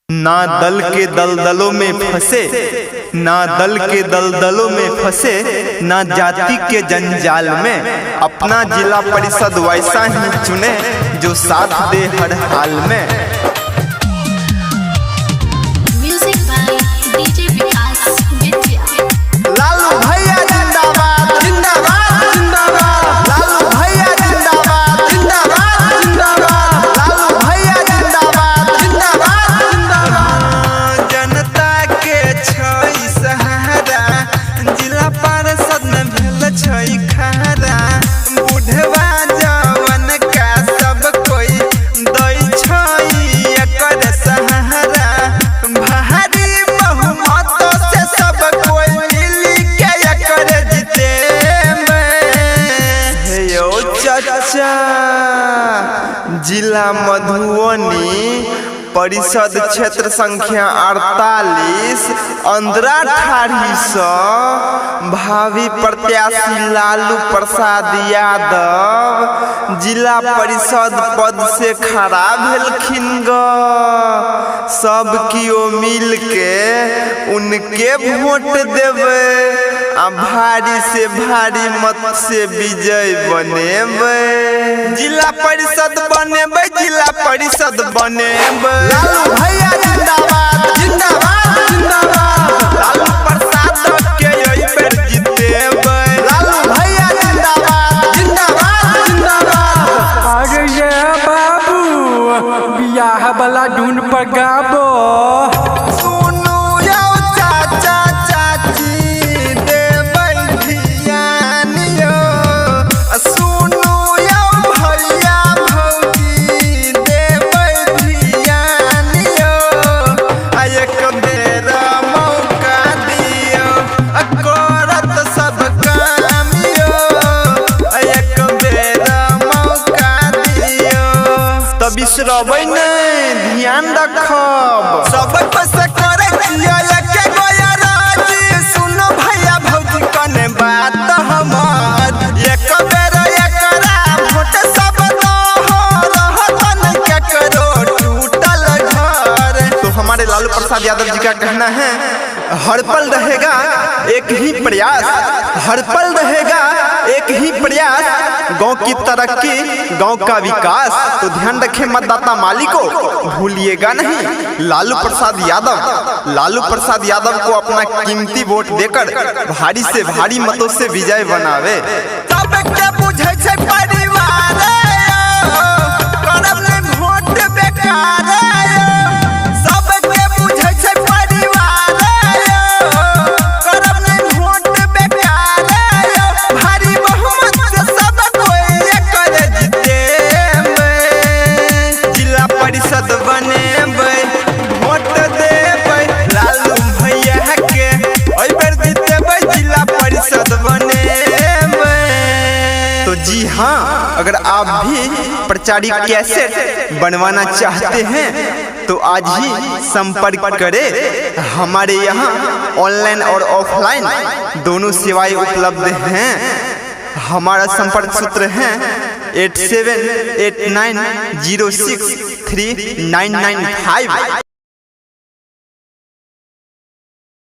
ना दल के दलदलों में फंसे, ना दल के दलदलों में फंसे, ना जाति के जंजाल में। अपना जिला परिषद वैसा ही चुने जो साथ दे हर हाल में। लालू भैया जिंदाबाद जिंदाबाद जिंदाबाद, लालू भैया जिंदाबाद जिंदाबाद जिंदाबाद, लालू भैया जिंदाबाद जिंदाबाद जिंदाबाद। जनता के छै सहारा, जिला परिषद में भेल छै खरा। बुढ़वा जवन का सब कोई दै छै एकर सहारा। भारी बहुमत से सब कोई मिली के एकर जीते में। हे यो चाचा, जिला मधुबनी परिषद क्षेत्र संख्या 48 अंद्राठाढ़ी से भावी प्रत्याशी लालू प्रसाद यादव जिला परिषद पद से खड़ा भेलखिन ग। सब कियो मिल के उनके वोट देवे आ भारी से भारी मत से विजय बनेबे। जिला परिषद बनेबे, जिला परिषद बनेबे। लालू भैया जिंदाबाद जिंदाबाद जिंदाबाद, लालू प्रसाद के यही पर जीतेबे। लालू भैया जिंदाबाद जिंदाबाद जिंदाबाद। अरे ये बाबू बियाह वाला ढूंढ पर गाबो। सुनू यो चाचा चाची देबै धियान यो। सुनू यो भैया भौजी देबै धियान यो। एक बेर मौका दियो करत सब काम यो। एक बेर मौका दियो त बिसरबै नहीं, ध्यान रखब। सब पैसा करे छियै एके गोया राजी। सुनो भैया भौजी कने बात हमर, एक बेर एकरा वोट सब दहो। रहतन केकरो टूटल घर। तो हमारे लालू प्रसाद यादव जी का कहना है, हर पल रहेगा एक ही प्रयास, हर पल रहेगा एक ही प्रयास। गांव की तरक्की, गांव का विकास। तो ध्यान रखें मतदाता माली को भूलिएगा नहीं। लालू प्रसाद यादव, लालू प्रसाद यादव को अपना कीमती वोट देकर भारी से भारी मतों से विजय बनावे। तब के बुझे छै परिवार, करब नहीं वोट बेकार। सब के बुझे छै परिवार, करब नहीं वोट बेकार। भारी बहुमत से सब कोई एकर जीतेबे। जिला परिषद बनेबे, वोट देबे लालू भैया के। ओइ बेर जीतेबे, जिला परिषद बनेबे। तो जी हाँ, अगर आप भी प्रचारिक कैसेट बनवाना चाहते हैं तो आज ही संपर्क करें। हमारे यहाँ ऑनलाइन और ऑफलाइन दोनों सेवाएं उपलब्ध हैं। हमारा संपर्क सूत्र है 8789063995।